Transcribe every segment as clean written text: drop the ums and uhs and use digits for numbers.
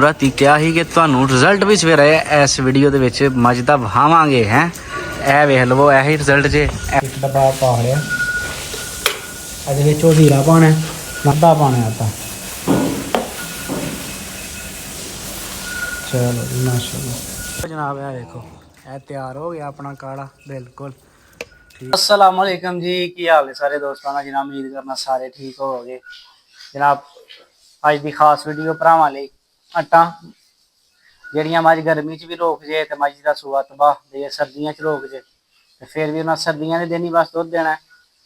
ਰਾਤੀ ਕਿਹਾ ਸੀ ਕਿ ਤੁਹਾਨੂੰ ਰਿਜ਼ਲਟ ਵੀ ਸਵੇਰੇ ਇਸ ਵੀਡੀਓ ਦੇ ਵਿੱਚ ਮੱਝ ਦਾ ਵਿਖਾਵਾਂਗੇ ਹੈ। ਇਹ ਵੇਖ ਲਵੋ ਇਹੀ ਰਿਜ਼ਲਟ ਜੇ। ਇੱਕ ਡੱਬਾ ਪਾ ਲਿਆ, ਇਹਦੇ ਵਿੱਚ ਉਹ ਜ਼ੀਰਾ ਪਾਣਾ, ਮੱਧਾ ਪਾਣਾ ਆਪਾਂ। ਚਲੋ ਜੀ ਮਾਸ਼ਾਅੱਲਾ ਜਨਾਬ, ਇਹ ਵੇਖੋ ਇਹ ਤਿਆਰ ਹੋ ਗਿਆ ਆਪਣਾ ਕਾੜਾ ਬਿਲकुल ठीक। अस्सलाम वालेकुम जी, की हाल है सारे दोस्तों का। जनाब उम्मीद करना सारे ठीक हो गए। जनाब अज की खास वीडियो भरावां लई आटा ਜਿਹੜੀਆਂ ਮੱਝ ਗਰਮੀ 'ਚ ਵੀ ਰੋਕ ਜੇ ਤੇ ਮੱਝ ਦਾ ਸੂਆ ਤਬਾਹ ਦੇ ਸਰਦੀਆਂ 'ਚ ਰੋਕ ਜੇ ਤੇ ਫਿਰ ਵੀ ਉਹਨਾਂ ਸਰਦੀਆਂ ਦੇ ਦਿਨ ਹੀ ਬਸ ਦੁੱਧ ਦੇਣਾ,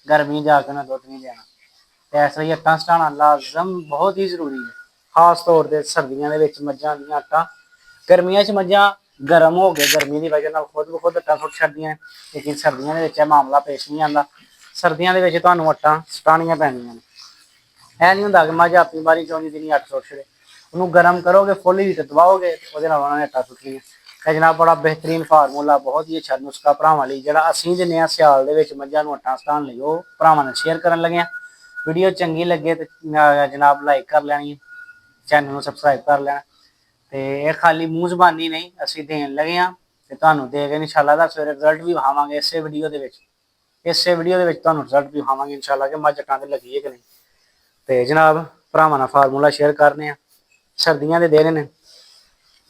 ਗਰਮੀ ਜਾ ਕੇ ਉਹਨਾਂ ਦੁੱਧ ਨਹੀਂ ਦੇਣਾ। ਤੇ ਇਸ ਲਈ ਆਟਾ ਸਟਾਉਣਾ ਲਾਜ਼ਮ ਬਹੁਤ ਹੀ ਜ਼ਰੂਰੀ ਹੈ, ਖਾਸ ਤੌਰ ਤੇ ਸਰਦੀਆਂ ਦੇ ਵਿੱਚ ਮੱਝਾਂ ਦੀਆਂ ਆਟਾ। ਗਰਮੀਆਂ 'ਚ ਮੱਝਾਂ ਗਰਮ ਹੋ ਕੇ ਗਰਮੀ ਦੀ ਵਜ੍ਹਾ ਨਾਲ ਖੁਦ ਬ ਖੁਦ ਆਟਾ ਸੁੱਟ ਛੱਡਦੀਆਂ, ਲੇਕਿਨ ਸਰਦੀਆਂ ਦੇ ਵਿੱਚ ਇਹ ਮਾਮਲਾ ਪੇਸ਼ ਨਹੀਂ ਆਉਂਦਾ। ਸਰਦੀਆਂ ਦੇ ਵਿੱਚ ਤੁਹਾਨੂੰ ਆਟਾ ਸਟਾਉਣੀਆਂ ਪੈਣੀਆਂ ਨੇ। ਇਹ ਨਹੀਂ ਹੁੰਦਾ ਕਿ ਮੱਝ ਆਪਣੀ ਬਾਰੀ ਚੋਂ ਦੀ ਨਹੀਂ ਆਟਾ ਸੁੱਟ ਛੱਡੇ। ਉਹਨੂੰ ਗਰਮ ਕਰੋਗੇ, ਫੁੱਲ ਹੀਟ ਦਬਾਓਗੇ, ਉਹਦੇ ਨਾਲ ਉਹਨਾਂ ਨੇ ਆਟਾ ਸੁੱਟਣੀ ਹੈ। ਜਨਾਬ ਬੜਾ ਬਿਹਤਰੀਨ ਫਾਰਮੂਲਾ, ਬਹੁਤ ਹੀ ਅੱਛਾ ਨੁਸਖਾ ਭਰਾਵਾਂ ਲਈ ਜਿਹੜਾ ਅਸੀਂ ਦਿੰਦੇ ਹਾਂ ਸਿਆਲ ਦੇ ਵਿੱਚ ਮੱਝਾਂ ਨੂੰ ਆਟਾ ਸਟਾਉਣ ਲਈ, ਉਹ ਭਰਾਵਾਂ ਨਾਲ ਸ਼ੇਅਰ ਕਰਨ ਲੱਗੇ ਹਾਂ। ਵੀਡੀਓ ਚੰਗੀ ਲੱਗੇ ਤੇ ਜਨਾਬ ਲਾਈਕ ਕਰ ਲੈਣੀ, ਚੈਨਲ ਨੂੰ ਸਬਸਕ੍ਰਾਈਬ ਕਰ ਲੈਣਾ। ਤੇ ਇਹ ਖਾਲੀ ਮੂੰਹ ਜ਼ਬਾਨੀ ਨਹੀਂ, ਅਸੀਂ ਦੇਣ ਲੱਗੇ ਹਾਂ ਤੇ ਤੁਹਾਨੂੰ ਦੇ ਕੇ ਇਨਸ਼ਾਅੱਲਾ ਦਾ ਸਵੇਰੇ ਰਿਜ਼ਲਟ ਵੀ ਵਿਖਾਵਾਂਗੇ। ਇਸੇ ਵੀਡੀਓ ਦੇ ਵਿੱਚ ਤੁਹਾਨੂੰ ਰਿਜ਼ਲਟ ਵੀ ਵਿਖਾਵਾਂਗੇ ਇਨਸ਼ਾਅੱਲਾ ਕਿ ਮੱਝ ਆਟਾ ਤੇ ਲੱਗੀ ਹੈ ਕਿ ਨਹੀਂ। ਤੇ ਜਨਾਬ ਭਰਾਵਾਂ ਨਾਲ ਫਾਰਮੂਲਾ ਸ਼ੇਅਰ ਕਰਨੇ ਆ। ਸਰਦੀਆਂ ਦੇ ਦਿਨ ਨੇ,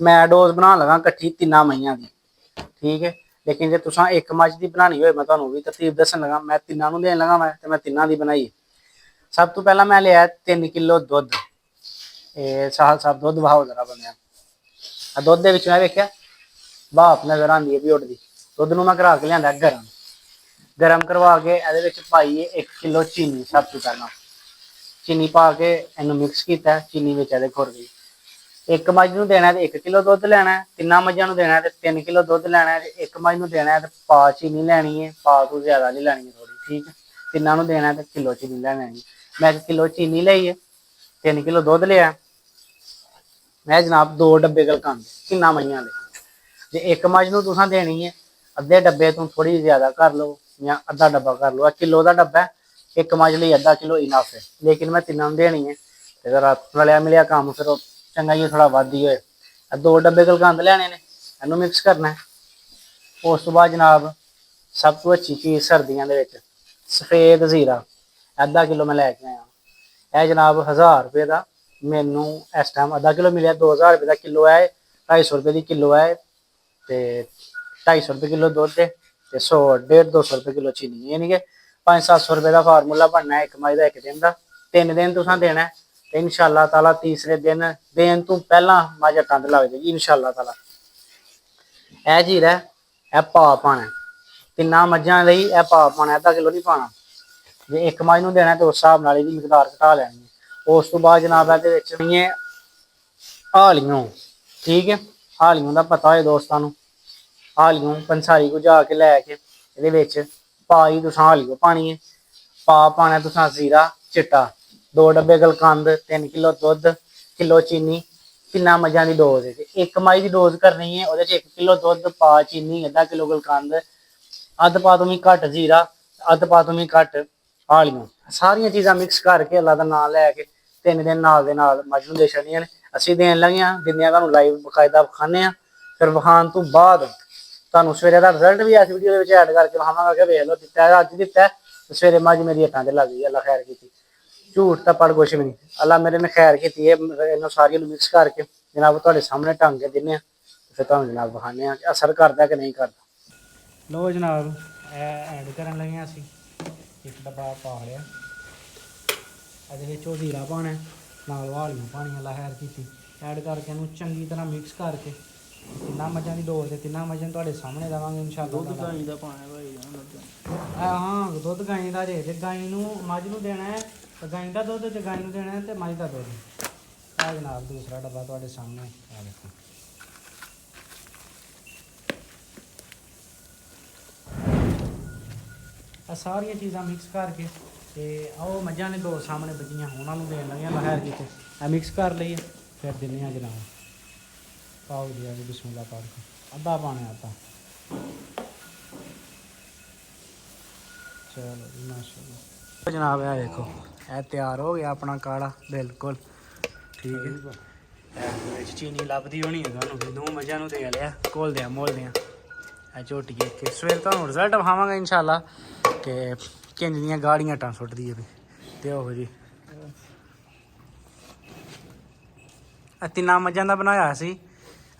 मैं डोज बना लगा कट्ठी तिना मईयां दी, ठीक है। लेकिन जो तुसां एक मझ की बनानी हो, मैं तुहानूं भी तरतीब दसन लगा। मैं तिना नूं देन लगा, मैं तिना दी बनाई। सब तो पहला मैं लिया 3 किलो दुध। साहब साहब दुध बहाओ जरा बंदिया। दुध दे विच मैं वेख्या भाप नजर आंदी है भी उड़दी। दुध नूं मैं करा के लिआंदा गरम करवा के इहदे विच पाई 1 किलो चीनी। सब तो पहला चीनी पा के इहनूं मिक्स कीता, चीनी विच इहदे घुर गई। एक मझ नूं देना है 1 किलो दुध लैना है, तिना मझां नूं देना है 3 किलो दुध लैना है। एक मझ नूं देना है तो पा चीनी लैनी है, पा तू ज्यादा नहीं लैनी है थोड़ी, ठीक है। तिना नूं देना है तो किलो चीनी लैनी है। मैं 1 किलो चीनी लई है, 3 किलो दुध लिया। मैं जनाब 2 डब्बे गलकांदे तिना मझां दे। जे एक मझ नूं तुसां देनी है अद्धे डब्बे तो थोड़ी ज्यादा कर लो या अद्धा डब्बा कर लो। किलो का डब्बा है, एक मझ लई अद्धा किलो इनफ है। लेकिन मैं तिना नूं देनी है ते जरा रलिया मिलिया काम फिर चंगा ही थोड़ा वध ही होए। 2 डब्बे गलकंद लैने ने, इनू मिक्स करना है। उस तो बाद जनाब सब तो अच्छी चीज़ सर्दियों के विच सफेद जीरा अद्धा किलो मैं लैके आया। यह जनाब 1000 रुपये का मैनू इस टाइम अद्धा किलो मिले। 2000 रुपये का किलो है, 250 रुपये की किलो है। तो 250 रुपये किलो दुध है, 100 150-200 रुपये किलो चीनी। यानी कि 500-700 रुपये का फार्मूला बनना है एक मझ का 1 दिन का। 3 दिन तुसां देना है तो इंशाअल्लाह ताला तीसरे दिन देन तो पहला मझ आटा ते लग जाएगी इंशाअल्लाह ताला। यह जीरा है, यह पा पाना तिना मझां लई, यह पा पाना, अद्धा किलो नहीं पाना। जे एक मझ नूं देना तो उस हिसाब नाल इहदी मिकदार घटा लैनी है। उस तो बाद जनाब इहदे विच हालियों, ठीक है। हालियों का पता है दोस्तों नूं, हालियों पंसारी को जाके लैके इहदे विच पा ही तुसां हालियों पानी है। पा पाना तुसां जीरा चिट्टा, 2 डब्बे गलकंद, 3 किलो दुध, किलो चीनी, तिना मझां की डोज है। एक मझ की डोज करनी है, वो 1 किलो दुध, पा चीनी, अद्धा किलो गलकंद, अद्ध पा तो घट जीरा, अद्ध पा तो घट हालियों। सारिया चीज़ां मिक्स करके अल्लाह का नाम लैके 3 दिन नाल दे नाल मझ नूं दे छड्डनियां ने। असीं देन लगे हाँ, दिंदे तुहानूं लाइव बकायदा विखाने आं। फिर विखाण तो बाद तुहानूं सवेरे दा रिजल्ट भी इस वीडियो दे विच ऐड करके विखावांगा कि वेख लो दित्ता है, अज्ज दित्ता है सवेरे मझ मेरी हत्थां ते लग गई। अल्लाह खैर कीती, झूठ तो पड़ कुछ भी नहीं। अल्लाह मेरे ने खैर की है। इन सारियों मिक्स करके जनाब तुहाडे सामने ढंग के दिन्ने फिर तुहानूं जनाब विखाने कि असर करता कि नहीं करता। लो जनाब ऐड करन लगे असीं एक डब्बा पा लिया। ਇਹਦੇ ਵਿੱਚ ਉਹ ਜ਼ੀਰਾ ਪਾਉਣਾ, ਨਾਲ ਹਾਲੀਆਂ ਪਾਣੀਆਂ। अल्लाह खैर की ऐड करके ਇਹਨੂੰ ਚੰਗੀ ਤਰ੍ਹਾਂ ਮਿਕਸ ਕਰਕੇ ਤਿੰਨਾਂ ਮੱਝਾਂ ਦੀ ਡੋਜ਼ ਤੇ ਤਿੰਨਾਂ ਮੱਝਾਂ ਤੁਹਾਡੇ ਸਾਹਮਣੇ ਦੇਵਾਂਗੇ ਇਨਸ਼ਾਅੱਲਾ। ਦੁੱਧ ਗਾਈ ਦਾ ਪਾਣਾ ਭਾਈ ਹਾਂ, ਦੁੱਧ ਗਾਈ ਦਾ ਜੇ ਗਾਈ ਨੂੰ ਮੱਝ ਨੂੰ ਦੇਣਾ ਹੈ ਤੇ ਗਾਈ ਦਾ ਦੁੱਧ, ਤੇ ਗਾਈ ਨੂੰ ਦੇਣਾ ਹੈ ਤੇ ਮੱਝ ਦਾ ਦੁੱਧ। ਆ ਜਨਾਬ ਦੂਸਰਾ ਡੱਬਾ ਤੁਹਾਡੇ ਸਾਹਮਣੇ ਆ ਦੇਖੋ। ਆ ਸਾਰੀਆਂ ਚੀਜ਼ਾਂ ਮਿਕਸ ਕਰਕੇ ਤੇ ਆਓ ਮੱਝਾਂ ਨੇ 2 ਸਾਹਮਣੇ ਬੱਜੀਆਂ ਉਹਨਾਂ ਨੂੰ ਦੇਣ ਲੱਗੀਆਂ। ਲਹਿਰ ਕੀਤੇ ਆ ਮਿਕਸ ਕਰ ਲਈਏ, ਫਿਰ ਦਿੰਦੇ ਆ ਜਨਾਬ। ਪਾਓ ਜੀ ਆ ਬਿਸਮਿल्लाह ਪਾ ਕੇ ਅੱਧਾ ਪਾਣਾ ਆਪਾਂ। चलो जी माशाल्लाह जनाब, है देखो यह तैयार हो गया अपना काढ़ा बिल्कुल, ठीक है। ਵਿੱਚ ਚੀਨੀ ਲੱਭਦੀ ਹੋਣੀ ਹੈ ਤੁਹਾਨੂੰ ਦੋ ਮੱਝਾਂ ਨੂੰ ਦੇ ਲਿਆ ਘੋਲਦੇ ਆ ਮੋਲਦੇ ਆ ਇਹ ਝੋਟੀ ਕੇ ਸਵੇਰ ਤੁਹਾਨੂੰ ਰਿਜ਼ਲਟ ਵਿਖਾਵਾਂਗੇ ਇਨਸ਼ਾਅੱਲਾ ਕਿ ਕਿੰਜ ਦੀਆਂ ਗਾੜੀਆਂ ਟਾਂ ਸੁੱਟਦੀ ਹੈ ਵੀ ਤੇ ਉਹ ਜੀ ਆ ਤਿੰਨਾਂ ਮੱਝਾਂ ਦਾ ਬਣਾਇਆ ਸੀ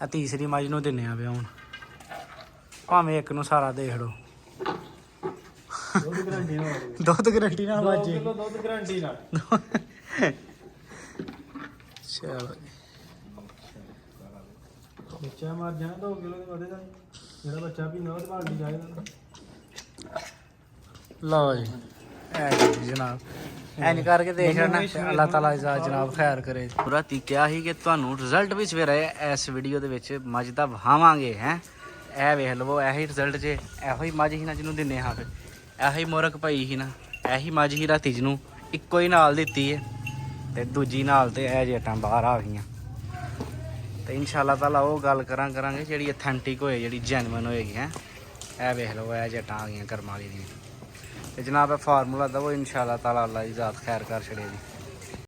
ਆ ਤੀਸਰੀ ਮੱਝ ਨੂੰ ਦਿੰਨੇ ਆ ਪਿਆ ਹੁਣ ਭਾਵੇਂ ਇੱਕ ਨੂੰ ਸਾਰਾ ਦੇਖ ਲਓ ਦੁੱਧ ਗਰੰਟੀ ਨਾਲ ਵਾਜੇ ਦੁੱਧ ਗਰੰਟੀ ਨਾਲ ਚਲੋ ਬੱਚਾ ਮਾਰ ਜਾਣਾ 2 ਕਿਲੋ ਦੇ ਵਧੇ ਦਾ ਜਿਹੜਾ ਬੱਚਾ ਪੀਂਦਾ ਉਹ ਭਾਲਦੀ ਜਾਏਗਾ ਲਓ ਜੀ ਐ ਜੀ ਜਨਾਬ ਐਂ ਕਰਕੇ ਦੇਖ ਲੈਣਾ ਅੱਲਾਹ ਤਾਲਾ ਜਨਾਬ ਖੈਰ ਕਰੇ ਰਾਤੀ ਕਿਹਾ ਸੀ ਕਿ ਤੁਹਾਨੂੰ ਰਿਜ਼ਲਟ ਵੀ ਸਵੇਰੇ ਇਸ ਵੀਡੀਓ ਦੇ ਵਿੱਚ ਮੱਝ ਦਾ ਵਹਾਵਾਂਗੇ ਹੈ ਇਹ ਵੇਖ ਲਵੋ ਇਹੀ ਰਿਜ਼ਲਟ ਜੇ ਇਹੋ ਹੀ ਮੱਝ ਸੀ ਨਾ ਜਿਹਨੂੰ ਦਿੰਨੇ ਹਾਂ ਫਿਰ ਇਹੋ ਹੀ ਮੁਰਕ ਪਈ ਸੀ ਨਾ ਇਹੀ ਮੱਝ ਹੀ ਰਾਤੀ ਜਿਹਨੂੰ ਇੱਕੋ ਹੀ ਨਾਲ ਦਿੱਤੀ ਹੈ ਤੇ ਦੂਜੀ ਨਾਲ ਤੇ ਇਹ ਜੇਟਾਂ ਬਾਹਰ ਆ ਗਈਆਂ ਤੇ ਇਨਸ਼ਾਅੱਲਾ ਤਾਲਾ ਉਹ ਗੱਲ ਕਰਾਂਗੇ ਜਿਹੜੀ ਅਥੈਂਟਿਕ ਹੋਏ ਜਿਹੜੀ ਜੈਨੂਇਨ ਹੋਏਗੀ ਹੈ ਇਹ ਵੇਖ ਲਓ ਇਹ ਜੇਟਾਂ ਆ ਗਈਆਂ ਕਰਮਾਂ ਵਾਲੀ ਦੀਆਂ ਤੇ ਜਨਾਬ ਇਹ ਫਾਰਮੂਲਾ ਦਵੋ ਇਨਸ਼ਾਅੱਲਾ ਤਾਲਾ ਅੱਲਾ ਦੀ ਜ਼ਾਤ ਖੈਰ ਕਰ ਛੜੇ ਜੀ